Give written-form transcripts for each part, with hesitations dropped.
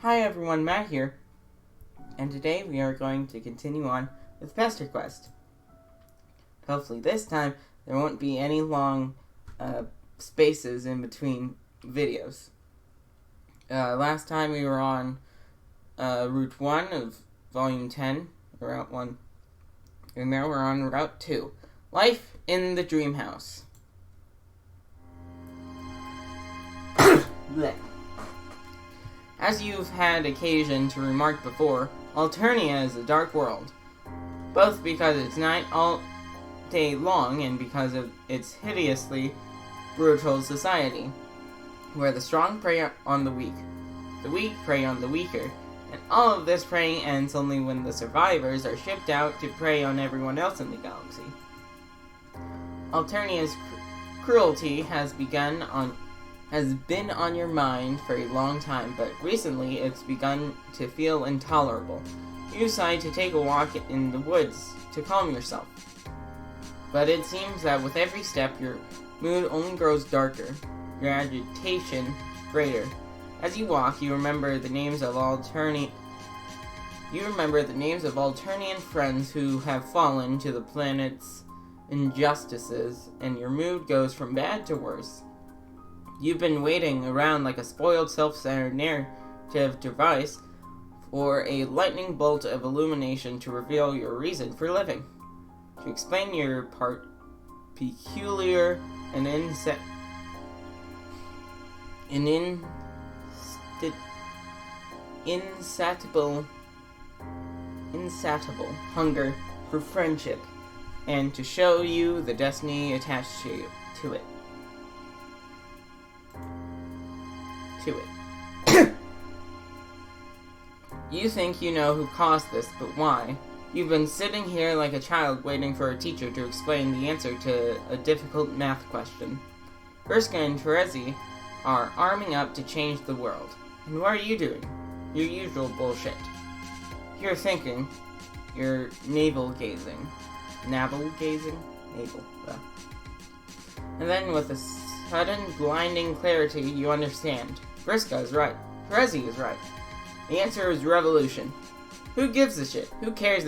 Hi everyone, Matt here, and today we are going to continue on with PesterQuest. Hopefully this time there won't be any long spaces in between videos. Last time we were on Route 1 of Volume 10, Route 1, and now we're on Route 2, Life in the Dream House. Blech. As you've had occasion to remark before, Alternia is a dark world, both because it's night all day long and because of its hideously brutal society, where the strong prey on the weak prey on the weaker, and all of this preying ends only when the survivors are shipped out to prey on everyone else in the galaxy. Alternia's cruelty has been on your mind for a long time, but recently it's begun to feel intolerable. You decide to take a walk in the woods to calm yourself. But it seems that with every step, your mood only grows darker, your agitation greater. As you walk, you remember the names of Alternian friends who have fallen to the planet's injustices, and your mood goes from bad to worse. You've been waiting around like a spoiled, self-centered narrative device for a lightning bolt of illumination to reveal your reason for living, to explain your peculiar and insatiable hunger for friendship, and to show you the destiny attached to it. You think you know who caused this, but why? You've been sitting here like a child waiting for a teacher to explain the answer to a difficult math question. Vriska and Terezi are arming up to change the world. And what are you doing? Your usual bullshit. You're thinking. You're navel-gazing. Navel-gazing? Navel. And then with a sudden blinding clarity, you understand. Vriska is right. Terezi is right. The answer is revolution. Who gives a shit? Who cares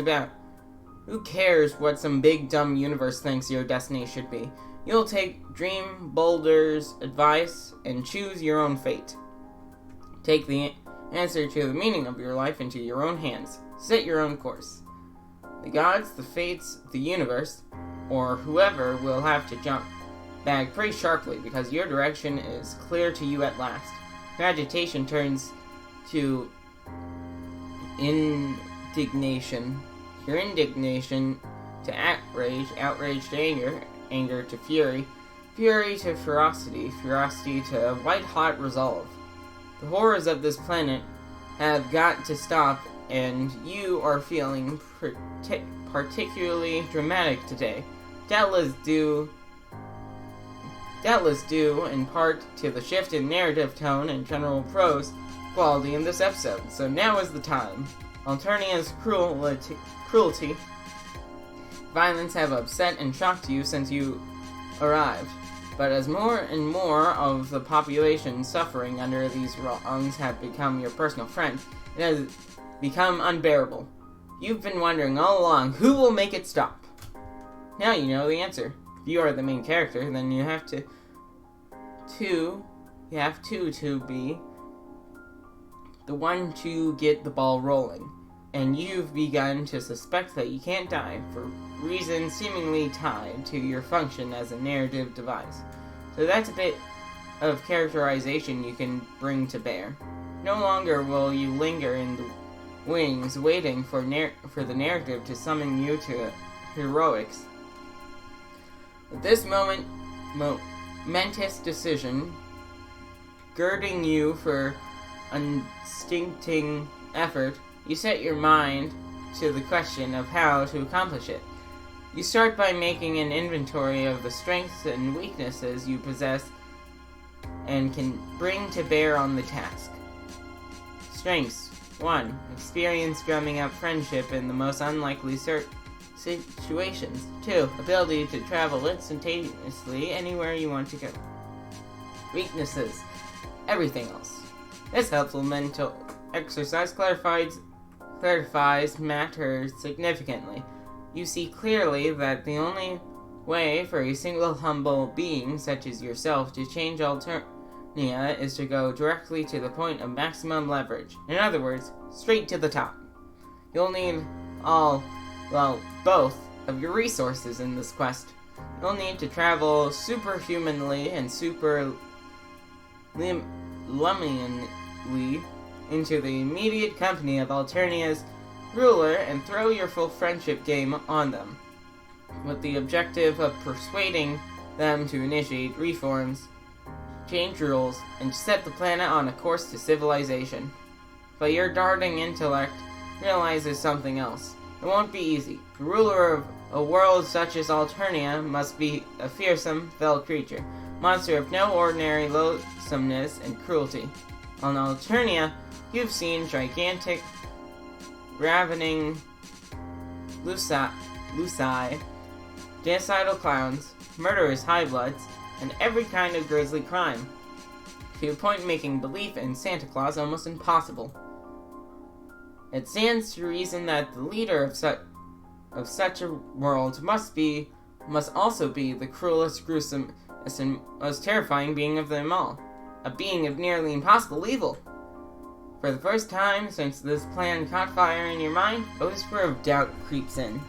what some big dumb universe thinks your destiny should be? You'll take Dream Boulder's advice and choose your own fate. Take the answer to the meaning of your life into your own hands. Set your own course. The gods, the fates, the universe, or whoever will have to jump back pretty sharply because your direction is clear to you at last. Your agitation turns to indignation. Your indignation to outrage to anger to fury to ferocity to white-hot resolve. The horrors of this planet have got to stop, and you are feeling particularly dramatic today. Doubtless due in part to the shift in narrative tone and general prose quality in this episode. So now is the time. Alternia's cruelty, violence have upset and shocked you since you arrived. But as more and more of the population suffering under these wrongs have become your personal friend, it has become unbearable. You've been wondering all along, who will make it stop? Now you know the answer. If you are the main character, then you have to be the one to get the ball rolling. And you've begun to suspect that you can't die for reasons seemingly tied to your function as a narrative device. So that's a bit of characterization you can bring to bear. No longer will you linger in the wings waiting for the narrative to summon you to heroics. With this momentous decision girding you for unstinting effort, you set your mind to the question of how to accomplish it. You start by making an inventory of the strengths and weaknesses you possess and can bring to bear on the task. Strengths. 1. Experience drumming up friendship in the most unlikely situations. 2. Ability to travel instantaneously anywhere you want to go. Weaknesses. Everything else. This helpful mental exercise clarifies matters significantly. You see clearly that the only way for a single humble being such as yourself to change Alternia is to go directly to the point of maximum leverage. In other words, straight to the top. You'll need both of your resources in this quest. You'll need to travel superhumanly and superluminally into the immediate company of Alternia's ruler and throw your full friendship game on them, with the objective of persuading them to initiate reforms, change rules, and set the planet on a course to civilization. But your darting intellect realizes something else. It won't be easy. The ruler of a world such as Alternia must be a fearsome, fell creature, monster of no ordinary loathsomeness and cruelty. On Alternia, you've seen gigantic, ravening Luci, genocidal clowns, murderous high-bloods, and every kind of grisly crime, to a point making belief in Santa Claus almost impossible. It stands to reason that the leader of such a world must also be the cruelest, gruesome, and most terrifying being of them all, a being of nearly impossible evil. For the first time since this plan caught fire in your mind, a whisper of doubt creeps in.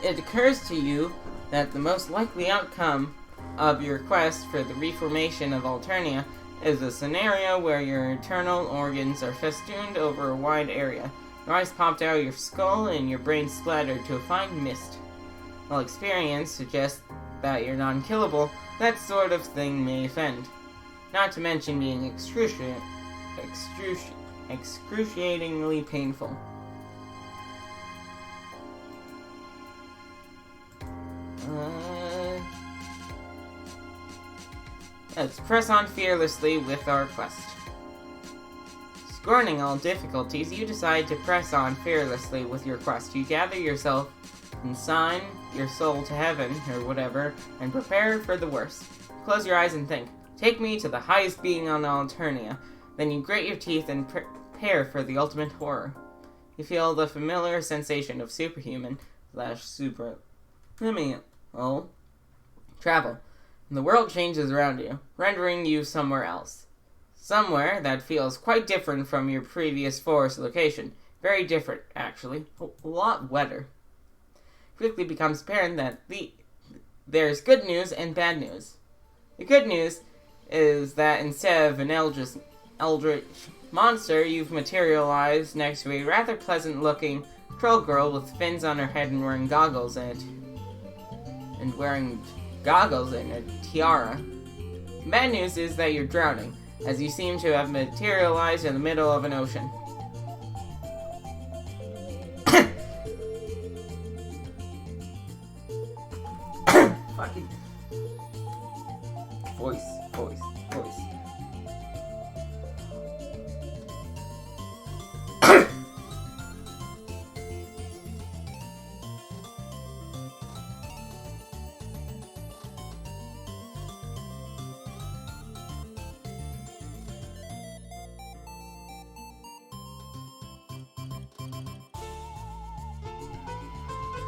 It occurs to you that the most likely outcome of your quest for the reformation of Alternia is a scenario where your internal organs are festooned over a wide area, your eyes popped out of your skull, and your brain splattered to a fine mist. While experience suggests that you're non-killable, that sort of thing may offend. Not to mention being excruciatingly painful. Let's press on fearlessly with our quest. Scorning all difficulties, you decide to press on fearlessly with your quest. You gather yourself and sign your soul to heaven, or whatever, and prepare for the worst. Close your eyes and think. Take me to the highest being on Alternia. Then you grit your teeth and prepare for the ultimate horror. You feel the familiar sensation of superhuman/superliminal travel. And the world changes around you, rendering you somewhere else. Somewhere that feels quite different from your previous forest location. Very different, actually. A lot wetter. Quickly becomes apparent that there's good news and bad news. The good news is that instead of an eldritch monster, you've materialized next to a rather pleasant-looking troll girl with fins on her head and wearing goggles and a tiara. Bad news is that you're drowning, as you seem to have materialized in the middle of an ocean. Fucking voice.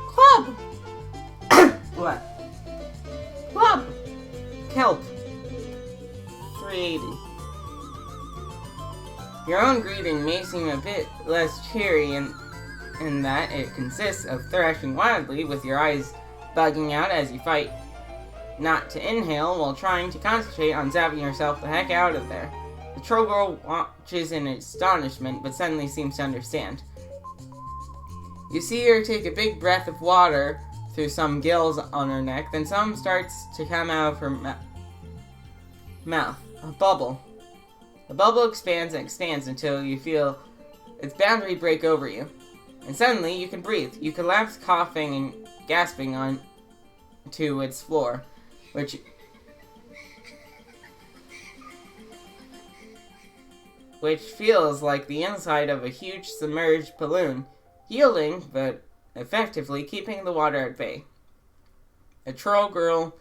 Club! What? Club! Kelp. 380. Your own greeting may seem a bit less cheery in that it consists of thrashing wildly with your eyes bugging out as you fight not to inhale while trying to concentrate on zapping yourself the heck out of there. The troll girl watches in astonishment but suddenly seems to understand. You see her take a big breath of water through some gills on her neck, then some starts to come out of her mouth. A bubble. The bubble expands and expands until you feel its boundary break over you. And suddenly you can breathe. You collapse coughing and gasping onto its floor, which feels like the inside of a huge submerged balloon, yielding, but effectively keeping the water at bay. A troll girl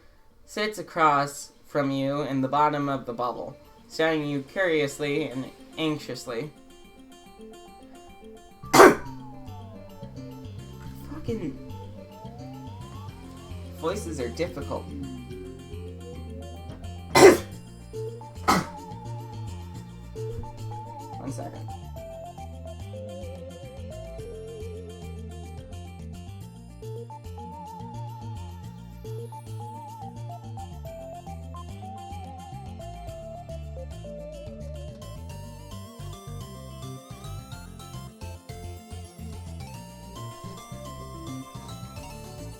sits across from you in the bottom of the bubble, staring you curiously and anxiously. Fucking voices are difficult. One second.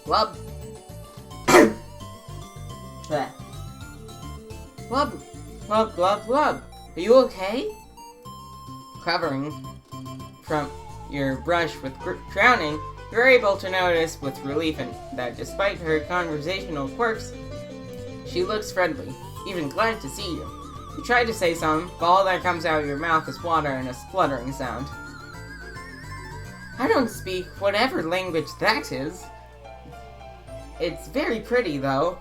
Glub. Glub, glub, glub, glub. Are you okay? Covering from your brush with drowning, you're able to notice with relief that despite her conversational quirks, she looks friendly, even glad to see you. You try to say something, but all that comes out of your mouth is water and a spluttering sound. I don't speak whatever language that is. It's very pretty, though.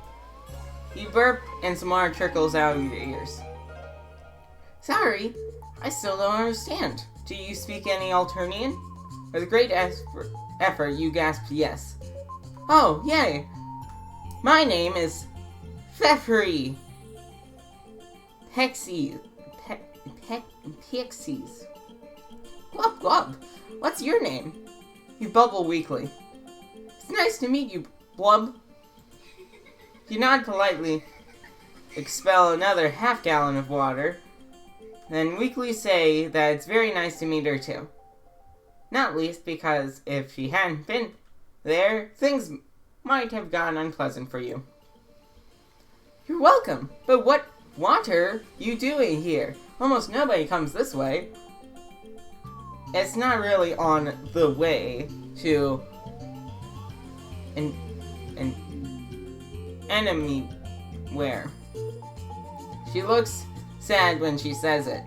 You burp, and some water trickles out of your ears. Sorry, I still don't understand. Do you speak any Alternian? With a great effort, you gasp yes. Oh, yay! My name is Pfeffry. Pixies. Glub glub. What's your name? You bubble weakly. It's nice to meet you, Blub. You nod politely, expel another half-gallon of water, then weakly say that it's very nice to meet her too. Not least because if she hadn't been there, things might have gone unpleasant for you. You're welcome, but what are you doing here? Almost nobody comes this way. It's not really on the way to an enemy where. She looks sad when she says it,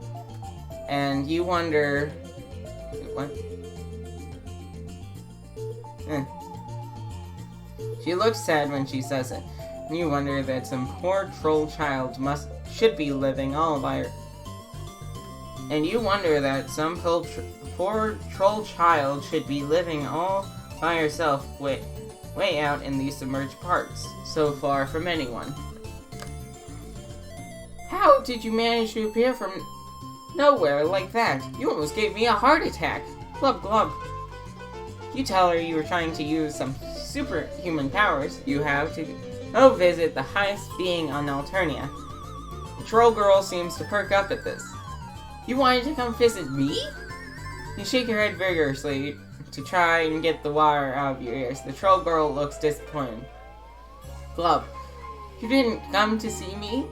and you wonder, what? She looks sad when she says it, and you wonder that some poor troll child should be living all by her. And you wonder that some poor troll child should be living all by herself way out in these submerged parts, so far from anyone. How did you manage to appear from nowhere like that? You almost gave me a heart attack. Glub glub. You tell her you were trying to use some superhuman powers you have to go visit the highest being on Alternia. The troll girl seems to perk up at this. You wanted to come visit me? You shake your head vigorously to try and get the water out of your ears. The troll girl looks disappointed. Glub, you didn't come to see me?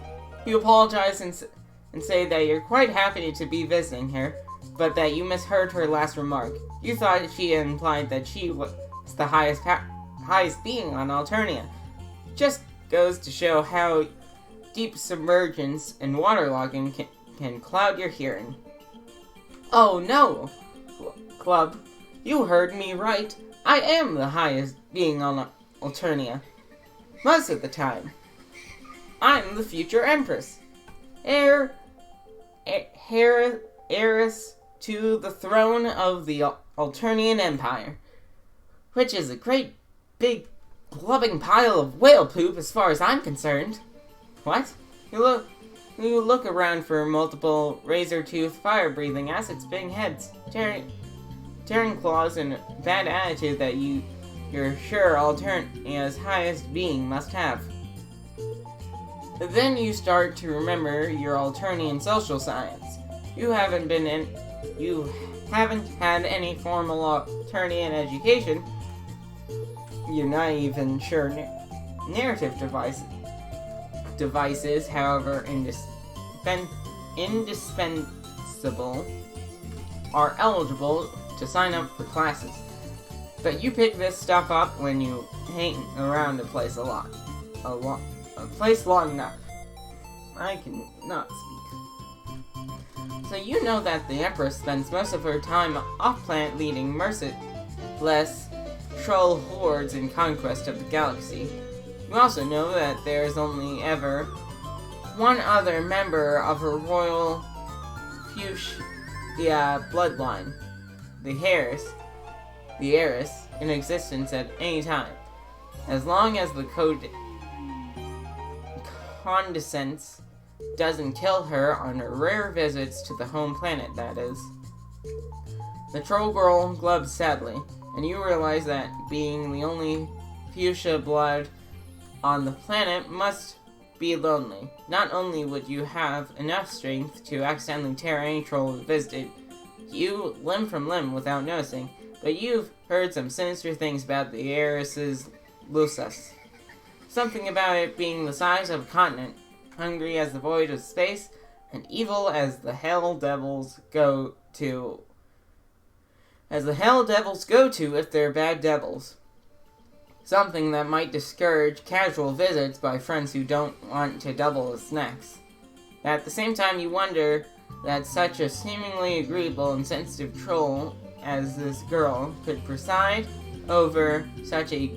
You apologize and say that you're quite happy to be visiting her, but that you misheard her last remark. You thought she implied that she was the highest being on Alternia. Just goes to show how deep submergence and waterlogging can cloud your hearing. Oh no, Glub. You heard me right. I am the highest being on Alternia. Most of the time. I'm the future Empress. Heiress to the throne of the Alternian Empire. Which is a great big glubbing pile of whale poop as far as I'm concerned. What? You look around for multiple razor-toothed, fire-breathing, acid-spitting heads, tearing claws, and bad attitude that you're sure Alternia's highest being must have. But then you start to remember your Alternian social science. You haven't had any formal Alternian education. You're not even sure narrative devices, however indispensable, are eligible to sign up for classes. But you pick this stuff up when you hang around a place long enough. I can not speak. So you know that the Empress spends most of her time off-planet leading merciless troll hordes in conquest of the galaxy. You also know that there is only ever one other member of her royal fuchsia bloodline, the Heiress, in existence at any time, as long as the condescendence doesn't kill her on her rare visits to the home planet, that is. The troll girl glubs sadly, and you realize that being the only fuchsia blood on the planet must be lonely. Not only would you have enough strength to accidentally tear any troll who visited you limb from limb without noticing, but you've heard some sinister things about the Heiress's Lusus. Something about it being the size of a continent, hungry as the void of space, and evil as the hell devils go to if they're bad devils. Something that might discourage casual visits by friends who don't want to double the snacks. At the same time, you wonder that such a seemingly agreeable and sensitive troll as this girl could preside over such a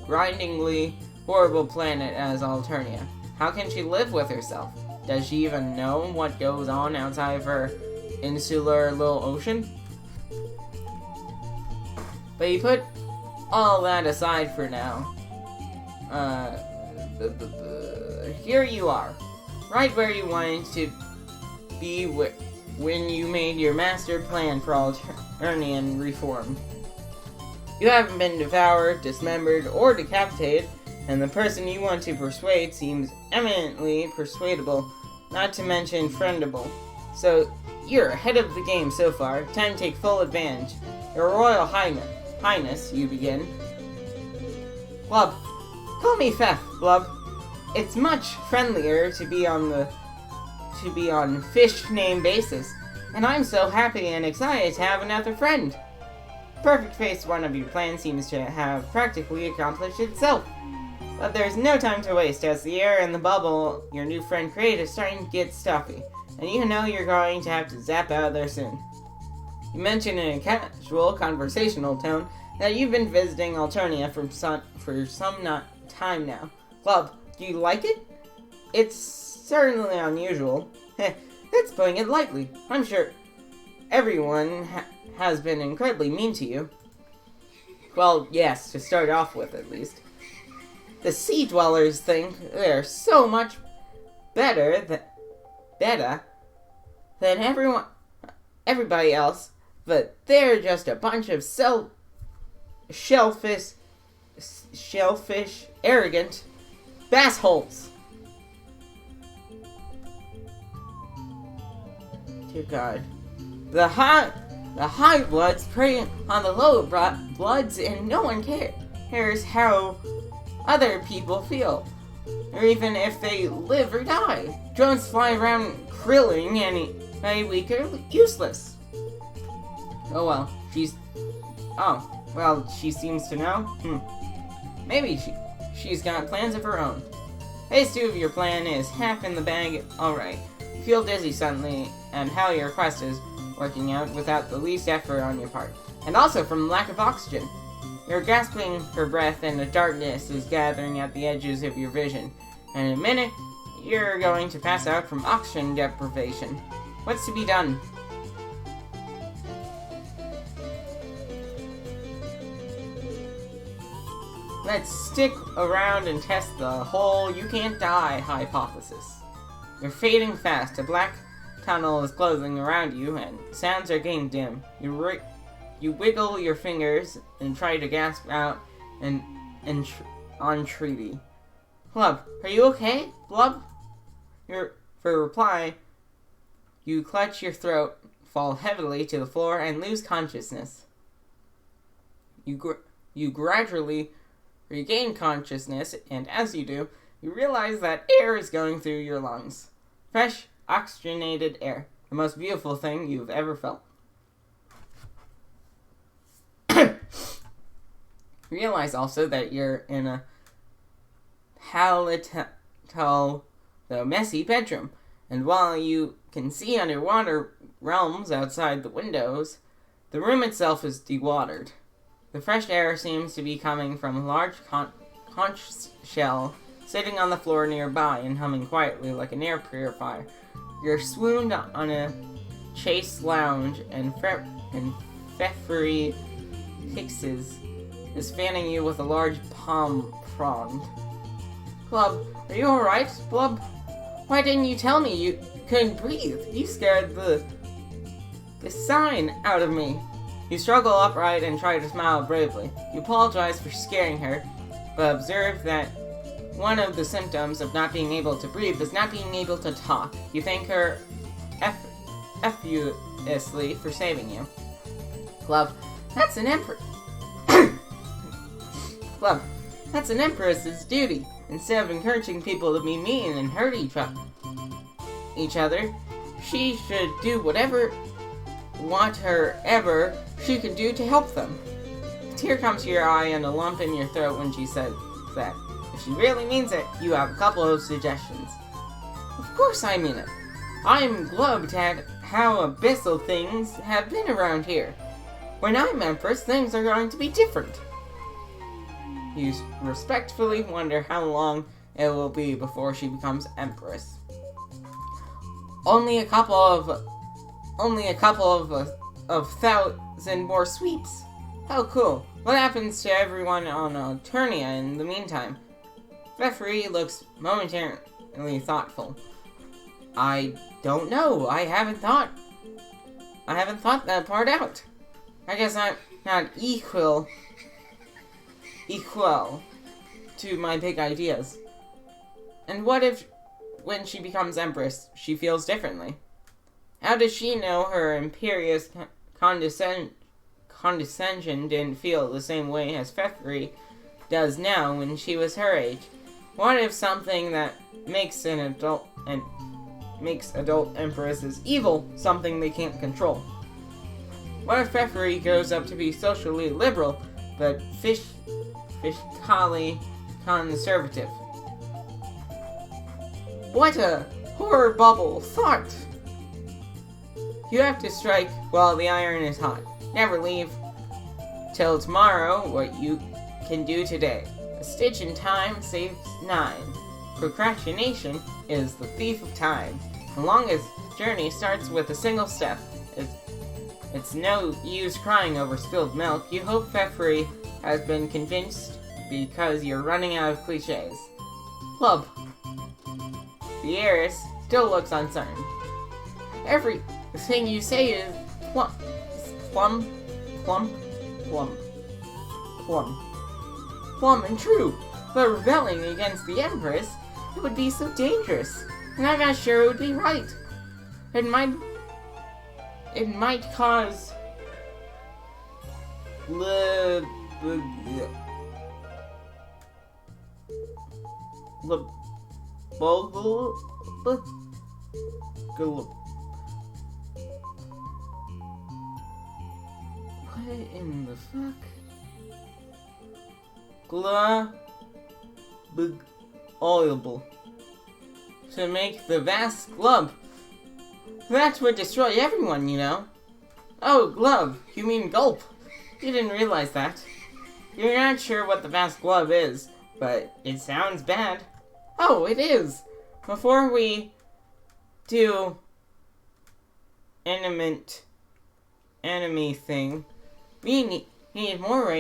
grindingly horrible planet as Alternia. How can she live with herself? Does she even know what goes on outside of her insular little ocean? But you put all that aside for now. Here you are, right where you wanted to be when you made your master plan for Alternian reform. You haven't been devoured, dismembered, or decapitated, and the person you want to persuade seems eminently persuadable, not to mention friendable. So, you're ahead of the game so far. Time to take full advantage. Your Royal Highness, you begin. Blub. Call me Fef, Blub. It's much friendlier to be on fish name basis, and I'm so happy and excited to have another friend. Perfect Phase 1 of your plan seems to have practically accomplished itself. But there's no time to waste, as the air in the bubble your new friend created is starting to get stuffy, and you know you're going to have to zap out of there soon. You mention in a casual, conversational tone that you've been visiting Alternia for some time now. Club, do you like it? It's certainly unusual. That's putting it lightly. I'm sure everyone has been incredibly mean to you. Well, yes, to start off with, at least. The Sea Dwellers think they're so much better than everybody else, but they're just a bunch of shellfish, arrogant bassholes. Dear God. The high bloods prey on the lower bloods, and no one cares how other people feel, or even if they live or die. Drones fly around krilling any weak or useless. She seems to know. Maybe she's got plans of her own. Phase 2 of your plan is half in the bag. Alright. You feel dizzy suddenly, and how your quest is working out without the least effort on your part. And also from lack of oxygen. You're gasping for breath, and the darkness is gathering at the edges of your vision. And in a minute, you're going to pass out from oxygen deprivation. What's to be done? Let's stick around and test the whole you can't die hypothesis. You're fading fast. A black tunnel is closing around you, and sounds are getting dim. You wiggle your fingers and try to gasp out an entreaty. Blub, are you okay, Blub? For reply, you clutch your throat, fall heavily to the floor, and lose consciousness. You gradually regain consciousness, and as you do, you realize that air is going through your lungs. Fresh, oxygenated air. The most beautiful thing you've ever felt. Realize also that you're in a palatal, though messy bedroom, and while you can see underwater realms outside the windows, the room itself is dewatered. The fresh air seems to be coming from a large conch shell sitting on the floor nearby and humming quietly like an air purifier. You're swooned on a Chase Lounge, and Pfeffery Hickses is fanning you with a large palm frond. Glub, are you alright, Blub? Why didn't you tell me you couldn't breathe? You scared the sign out of me. You struggle upright and try to smile bravely. You apologize for scaring her, but observe that one of the symptoms of not being able to breathe is not being able to talk. You thank her effusively for saving you. Glub, that's an empress. Glub, that's an empress's duty. Instead of encouraging people to be mean and hurt each other, she should do whatever she can do to help them. A tear comes to your eye and a lump in your throat when she says that. If she really means it, you have a couple of suggestions. Of course I mean it. I'm glubbed at how abyssal things have been around here. When I'm Empress, things are going to be different. You respectfully wonder how long it will be before she becomes Empress. Only a couple of thousand more sweeps. How cool. What happens to everyone on Eternia in the meantime? Pfeffery looks momentarily thoughtful. I don't know. I haven't thought that part out. I guess I'm not equal to my big ideas. And what if, when she becomes Empress, she feels differently? How does she know her imperious condescension didn't feel the same way as Pfeffery does now when she was her age? What if something that makes adult empresses evil something they can't control? What if Pfeffery grows up to be socially liberal, but fiscally conservative? What a horrible thought! You have to strike while the iron is hot. Never leave till tomorrow what you can do today. A stitch in time saves 9. Procrastination is the thief of time. The longest journey starts with a single step. It's no use crying over spilled milk. You hope Pfeffery has been convinced because you're running out of cliches. Club. The heiress still looks uncertain. Everything you say is plumb and true. But rebelling against the Empress, it would be so dangerous. And I'm not sure it would be right. It might cause what in the fuck? Glub to make the vast glub. That would destroy everyone, you know. Oh, glub, you mean gulp. You didn't realize that. You're not sure what the vast glub is, but it sounds bad. Oh, it is. Before we do enemy thing, we need more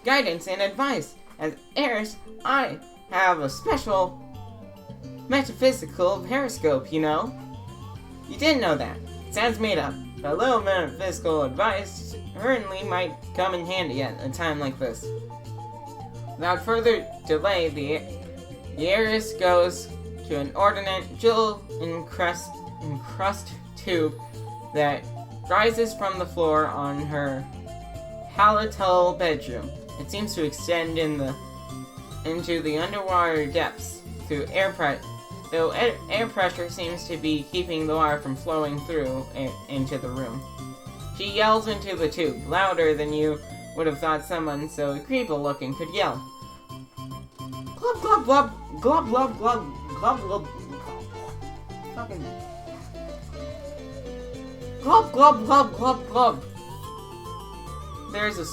guidance and advice. As heirs, I have a special metaphysical periscope, you know? You didn't know that. It sounds made up. But a little metaphysical advice certainly might come in handy at a time like this. Without further delay, the Heiress goes to an ordinate jewel encrust tube that rises from the floor on her palatal bedroom. It seems to extend into the underwater depths through air pressure. Though air pressure seems to be keeping the water from flowing through into the room. She yells into the tube, louder than you would have thought someone so creepy-looking could yell. Glub, glub, glub, glub, glub, glub, glub, glub. Fucking... Glub, glub, glub, glub, glub. There's a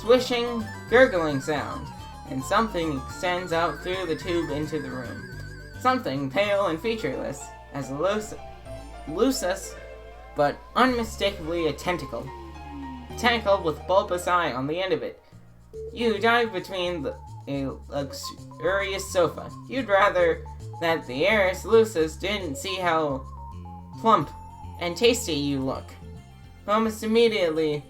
swishing, gurgling sound, and something extends out through the tube into the room. Something pale and featureless, as Lusus, but unmistakably a tentacle. A tentacle with bulbous eye on the end of it. You dive between a luxurious sofa. You'd rather that the Heiress Lusus didn't see how plump and tasty you look. Almost immediately,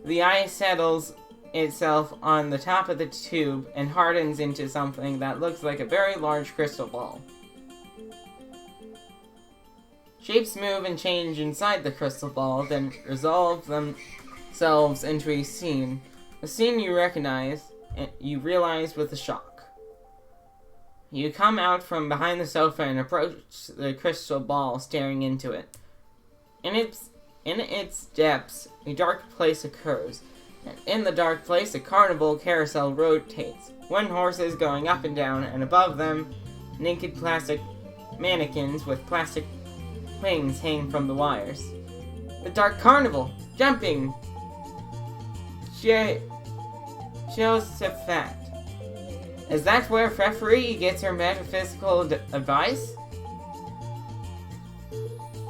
the eye settles itself on the top of the tube and hardens into something that looks like a very large crystal ball. Shapes move and change inside the crystal ball, then resolve themselves into a scene you recognize and you realize with a shock. You come out from behind the sofa and approach the crystal ball, staring into it. In its depths, a dark place occurs. And in the dark place, a carnival carousel rotates. Wooden horses going up and down, and above them, naked plastic mannequins with plastic wings hang from the wires. The dark carnival, jumping. Josephat. Is that where Referee gets her metaphysical advice?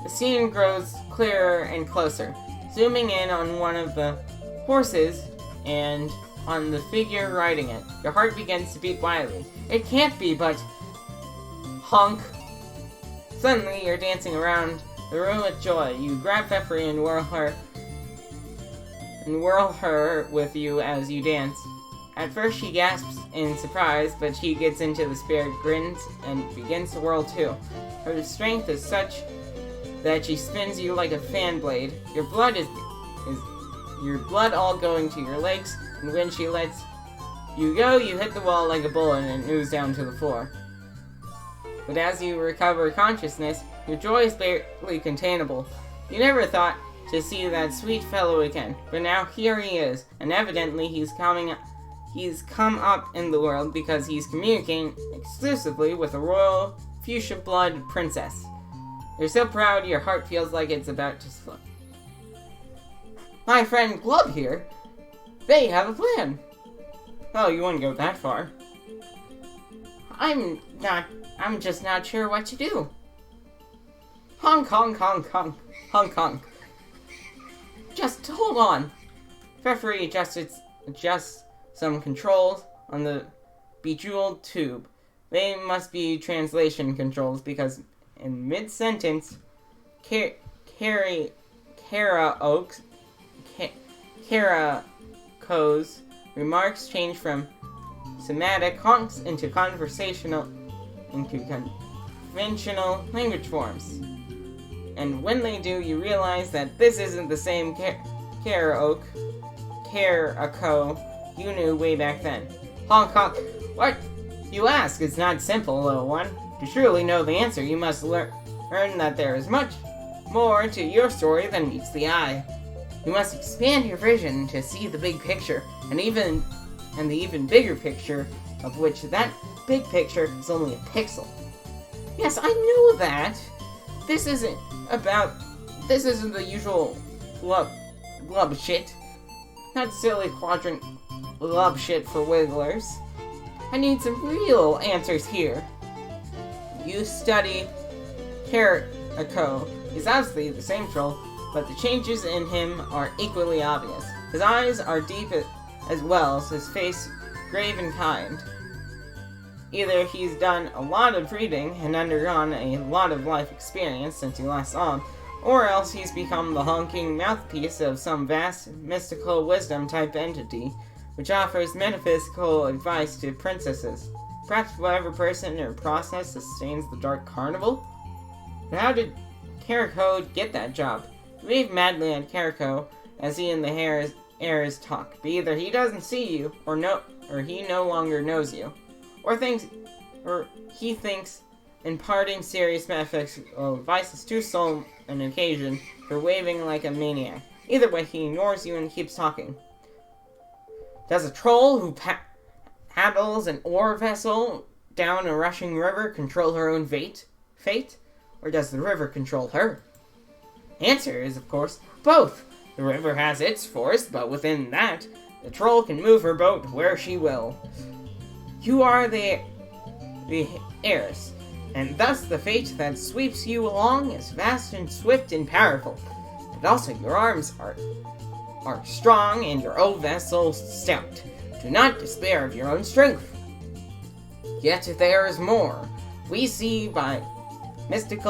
The scene grows clearer and closer, zooming in on one of the horses and on the figure riding it. Your heart begins to beat wildly. It can't be, but... honk. Suddenly, you're dancing around the room with joy. You grab Referee and whirl her with you as you dance. At first she gasps in surprise, but she gets into the spirit, grins, and begins to whirl too. Her strength is such that she spins you like a fan blade. Your blood all going to your legs, and when she lets you go, you hit the wall like a bullet and ooze down to the floor. But as you recover consciousness, your joy is barely containable. You never thought to see that sweet fellow again, but now here he is, and evidently he's come up in the world because he's communicating exclusively with a royal fuchsia blood princess. You're so proud your heart feels like it's about to explode. My friend Glub here. They have a plan. Oh, you wouldn't go that far. I'm just not sure what to do. Honk, honk, honk, honk, honk, honk. Just hold on. Referee adjusts some controls on the bejeweled tube. They must be translation controls because in mid-sentence, Karako's remarks change from semantic honks into conventional language forms. And when they do, you realize that this isn't the same Karako you knew way back then. Honk honk. What you ask is not simple, little one. To truly know the answer, you must learn that there is much more to your story than meets the eye. You must expand your vision to see the big picture, and the even bigger picture, of which that big picture is only a pixel. Yes, I know that. This isn't the usual glub shit. Not silly quadrant glub shit for wigglers. I need some real answers here. You study Karako. He's obviously the same troll, but the changes in him are equally obvious. His eyes are deep as well as his face grave and kind. Either he's done a lot of reading and undergone a lot of life experience since you last saw him, or else he's become the honking mouthpiece of some vast mystical wisdom type entity, which offers metaphysical advice to princesses. Perhaps whatever person or process sustains the Dark Carnival? But how did Karako get that job? You wave madly at Karako as he and the Heiress talk, but either he doesn't see you, or he no longer knows you. Or he thinks imparting serious metaphysical advice is too solemn an occasion for waving like a maniac. Either way, he ignores you and keeps talking. Does a troll who paddles an ore vessel down a rushing river control her own fate? Or does the river control her? Answer is, of course, both. The river has its force, but within that, the troll can move her boat where she will. You are the Heiress. and thus the fate that sweeps you along is vast and swift and powerful. But also your arms are strong and your old vessel stout. Do not despair of your own strength. Yet there is more. We see by mystic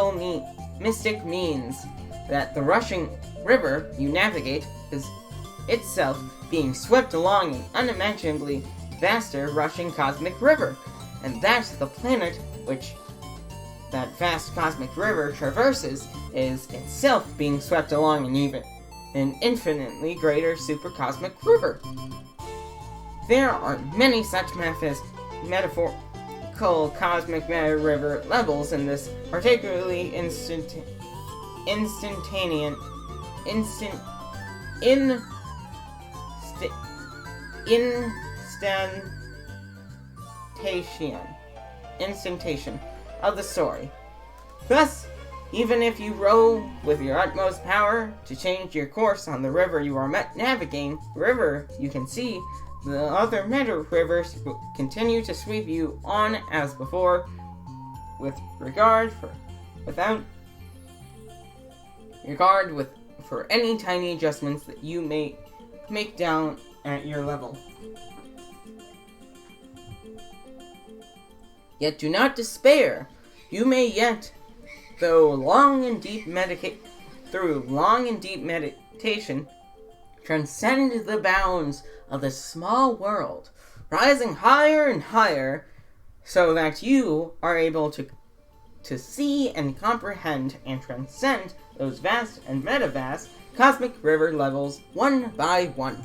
means that the rushing river you navigate is itself being swept along an unimaginably vaster rushing cosmic river, and that the planet which that vast cosmic river traverses is itself being swept along an infinitely greater supercosmic river. There are many such metaphorical cosmic river levels in this particularly instantation of the story. Thus, even if you row with your utmost power to change your course on the river you are navigating, river you can see, the other meta rivers will continue to sweep you on as before, for any tiny adjustments that you may make down at your level. Yet do not despair. You may yet, through long and deep meditation, transcend the bounds of the small world, rising higher and higher, so that you are able to see and comprehend and transcend those vast and meta-vast cosmic river levels one by one.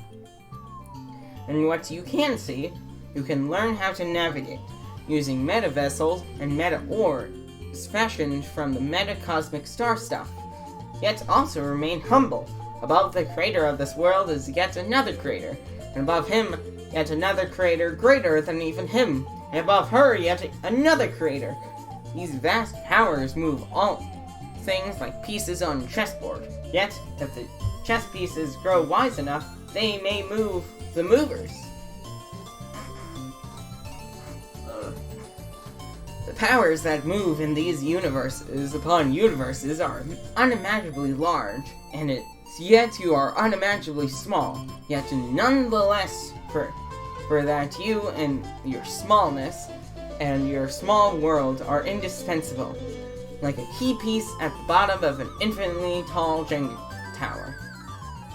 And what you can see, you can learn how to navigate, using meta-vessels and meta-orbs fashioned from the meta-cosmic star stuff. Yet also remain humble. Above the creator of this world is yet another creator, and above him, yet another creator greater than even him, and above her, yet another creator. These vast powers move all things like pieces on a chessboard, yet, if the chess pieces grow wise enough, they may move the movers. The powers that move in these universes upon universes are unimaginably large, and yet you are unimaginably small. Yet nonetheless, for that you and your smallness and your small world are indispensable, like a key piece at the bottom of an infinitely tall Jenga tower.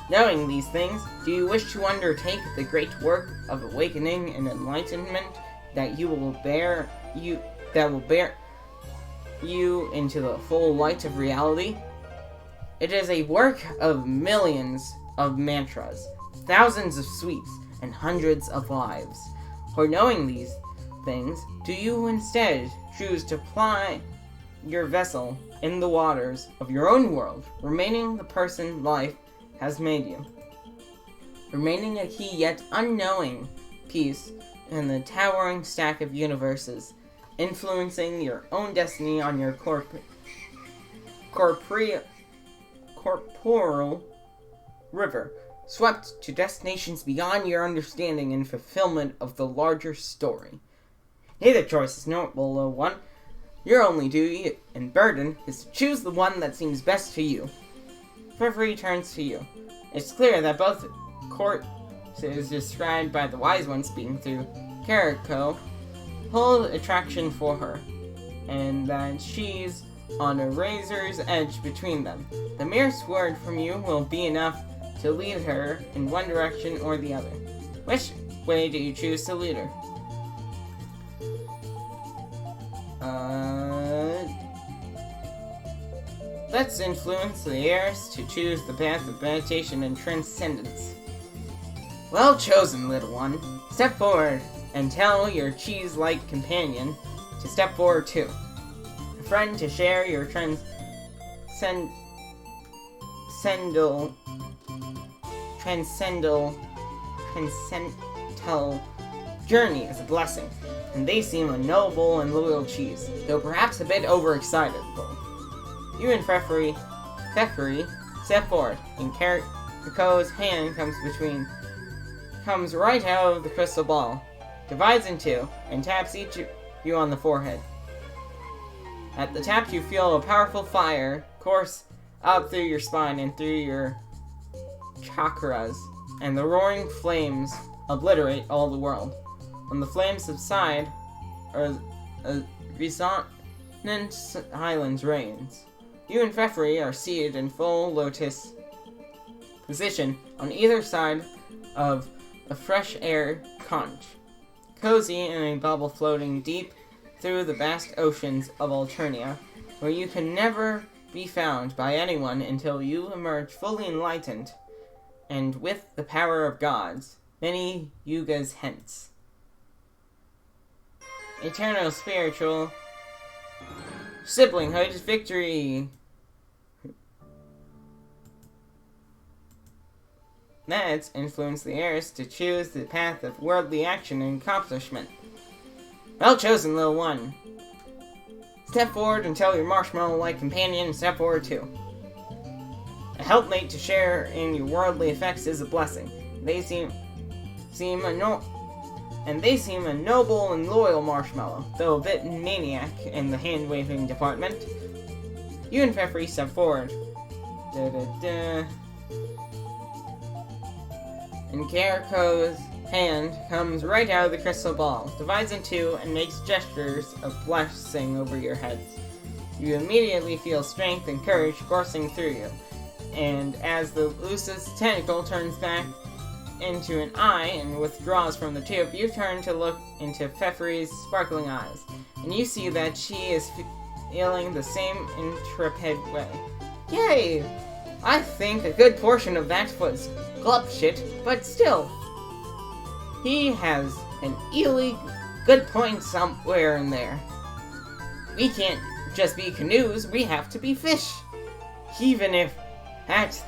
Knowing these things, do you wish to undertake the great work of awakening and enlightenment that will bear you into the full light of reality? It is a work of millions of mantras, thousands of sweeps, and hundreds of lives. For knowing these things, do you instead choose to ply your vessel in the waters of your own world, remaining the person life has made you, remaining a key yet unknowing piece in the towering stack of universes, influencing your own destiny on your corporeal river, swept to destinations beyond your understanding in fulfillment of the larger story. Neither choice is noble one. Your only duty and burden is to choose the one that seems best to you. Reverie turns to you. It's clear that both courses described by the wise ones being through Carico hold attraction for her, and that she's on a razor's edge between them. The merest word from you will be enough to lead her in one direction or the other. Which way do you choose to lead her? Let's influence the Heiress to choose the path of meditation and transcendence. Well chosen, little one. Step forward and tell your cheese-like companion to step forward too. A friend to share your transcendental journey is a blessing, and they seem a noble and loyal cheese, though perhaps a bit overexcitable. You and Pfeffery step forward, and Carico's hand comes right out of the crystal ball, divides in two, and taps each of you on the forehead. At the tap, you feel a powerful fire course out through your spine and through your chakras, and the roaring flames obliterate all the world. When the flames subside, a resonant silence reigns. You and Pfeffry are seated in full lotus position on either side of a fresh air conch, cozy in a bubble floating deep through the vast oceans of Alternia, where you can never be found by anyone until you emerge fully enlightened and with the power of gods, many yugas hence. Eternal spiritual siblinghood victory. That's influenced the Heiress to choose the path of worldly action and accomplishment. Well chosen, little one. Step forward and tell your marshmallow-like companion to step forward too. A helpmate to share in your worldly effects is a blessing. They seem a noble and loyal marshmallow, though a bit maniac in the hand-waving department. You and Pfeffry step forward. And Carrico's hand comes right out of the crystal ball, divides in two, and makes gestures of blessing over your heads. You immediately feel strength and courage coursing through you, and as the loosest tentacle turns back into an eye and withdraws from the tube, you turn to look into Pfeffry's sparkling eyes, and you see that she is feeling the same intrepid way. Yay! I think a good portion of that was glub shit, but still. He has an really good point somewhere in there. We can't just be canoes, we have to be fish. Even if at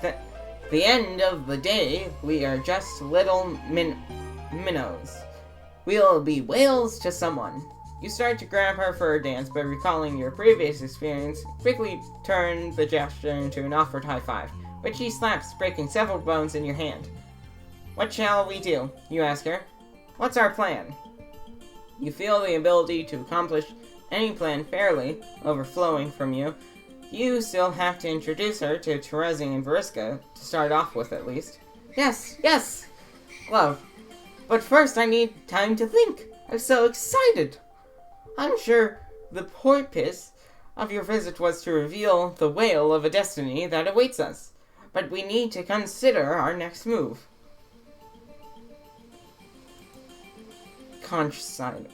the end of the day, we are just little minnows. We'll be whales to someone. You start to grab her for a dance, but recalling your previous experience, quickly turn the gesture into an offered high five, which she slaps, breaking several bones in your hand. What shall we do? You ask her. What's our plan? You feel the ability to accomplish any plan fairly, overflowing from you. You still have to introduce her to Terezi and Veriska, to start off with at least. Yes, love. But first I need time to think. I'm so excited. I'm sure the purpose of your visit was to reveal the whale of a destiny that awaits us. But we need to consider our next move. Conch sighed.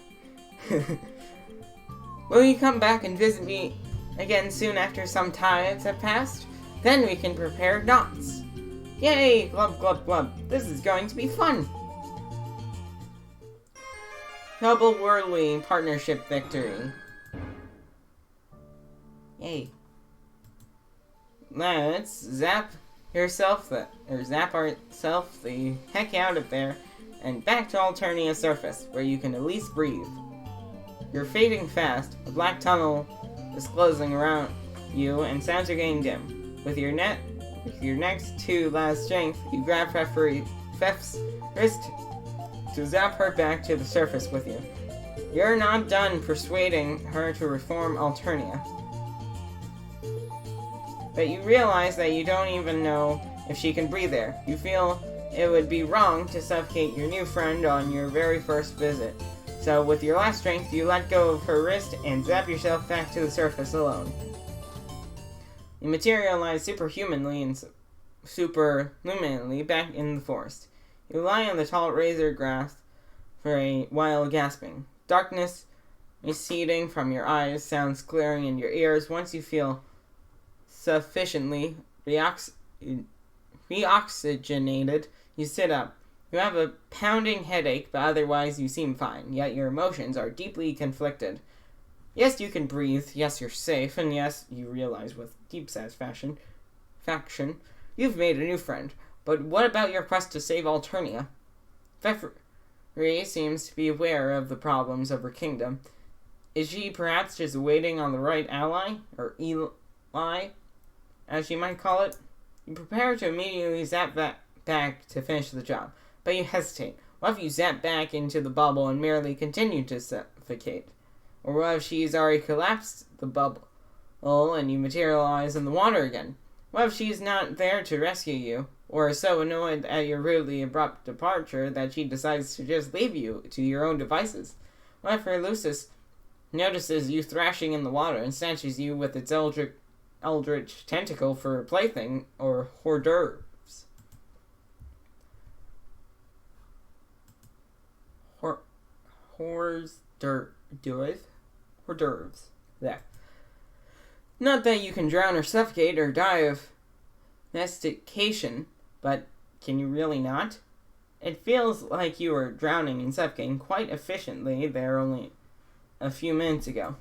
Will you come back and visit me again soon after some tides have passed? Then we can prepare knots. Yay! Glub, glub, glub. This is going to be fun. Double worldly partnership victory. Yay. Let's zap ourselves the heck out of there and back to Alternia surface, where you can at least breathe. You're fading fast, a black tunnel is closing around you, and sounds are getting dim. With your next two last strength, you grab Pfeff's wrist to zap her back to the surface with you. You're not done persuading her to reform Alternia, but you realize that you don't even know if she can breathe there. You feel it would be wrong to suffocate your new friend on your very first visit. So with your last strength, you let go of her wrist and zap yourself back to the surface alone. You materialize superhumanly and superluminally back in the forest. You lie on the tall razor grass for a while, gasping. Darkness receding from your eyes, sounds clearing in your ears. Once you feel sufficiently reoxygenated, you sit up. You have a pounding headache, but otherwise you seem fine, yet your emotions are deeply conflicted. Yes, you can breathe, yes, you're safe, and yes, you realize with deep satisfaction, you've made a new friend. But what about your quest to save Alternia? Pfeffry seems to be aware of the problems of her kingdom. Is she perhaps just waiting on the right ally, or Eli, as you might call it? You prepare to immediately zap back to finish the job, but you hesitate. What if you zap back into the bubble and merely continue to suffocate? Or what if she's already collapsed the bubble and you materialize in the water again? What if she's not there to rescue you, or is so annoyed at your rudely abrupt departure that she decides to just leave you to your own devices? What if Heiress notices you thrashing in the water and snatches you with its eldritch tentacle for a plaything or hors d'oeuvres? Hors d'oeuvres. There. Not that you can drown or suffocate or die of mastication, but can you really not? It feels like you were drowning and suffocating quite efficiently there only a few minutes ago.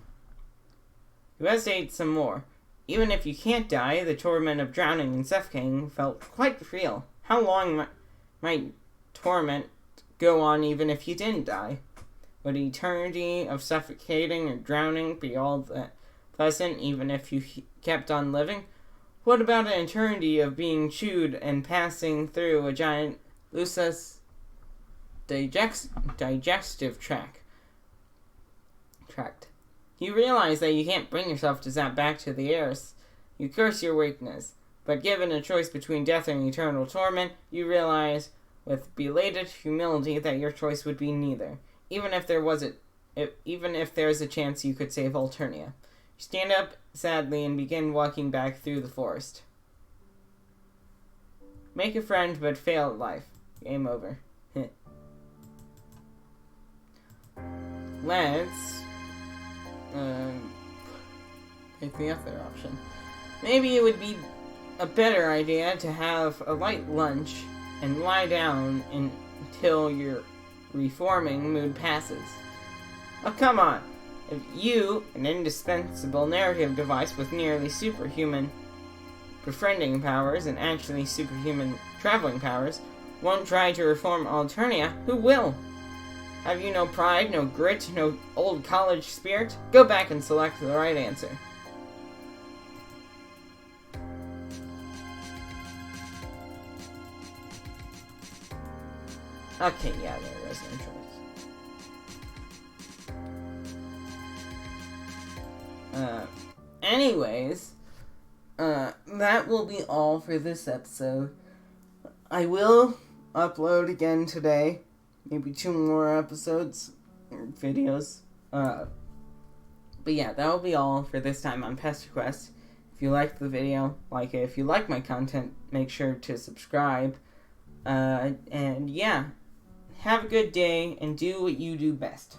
You hesitate some more. Even if you can't die, the torment of drowning and suffocating felt quite real. How long might torment go on even if you didn't die? Would eternity of suffocating or drowning be all that pleasant even if you kept on living? What about an eternity of being chewed and passing through a giant Lusa's digestive tract? You realize that you can't bring yourself to zap back to the Heiress. You curse your weakness, but given a choice between death and eternal torment, you realize with belated humility that your choice would be neither. Even if there's a chance you could save Alternia. You stand up sadly and begin walking back through the forest. Make a friend but fail at life. Game over. Let's pick the other option. Maybe it would be a better idea to have a light lunch and lie down until your reforming mood passes. Oh, come on! If you, an indispensable narrative device with nearly superhuman befriending powers and actually superhuman traveling powers, won't try to reform Alternia, who will? Have you no pride, no grit, no old college spirit? Go back and select the right answer. Okay, yeah, there was no choice. Anyways, that will be all for this episode. I will upload again today. Maybe 2 more episodes, or videos. But yeah, that will be all for this time on PesterQuest. If you liked the video, like it. If you like my content, make sure to subscribe. And yeah, have a good day and do what you do best.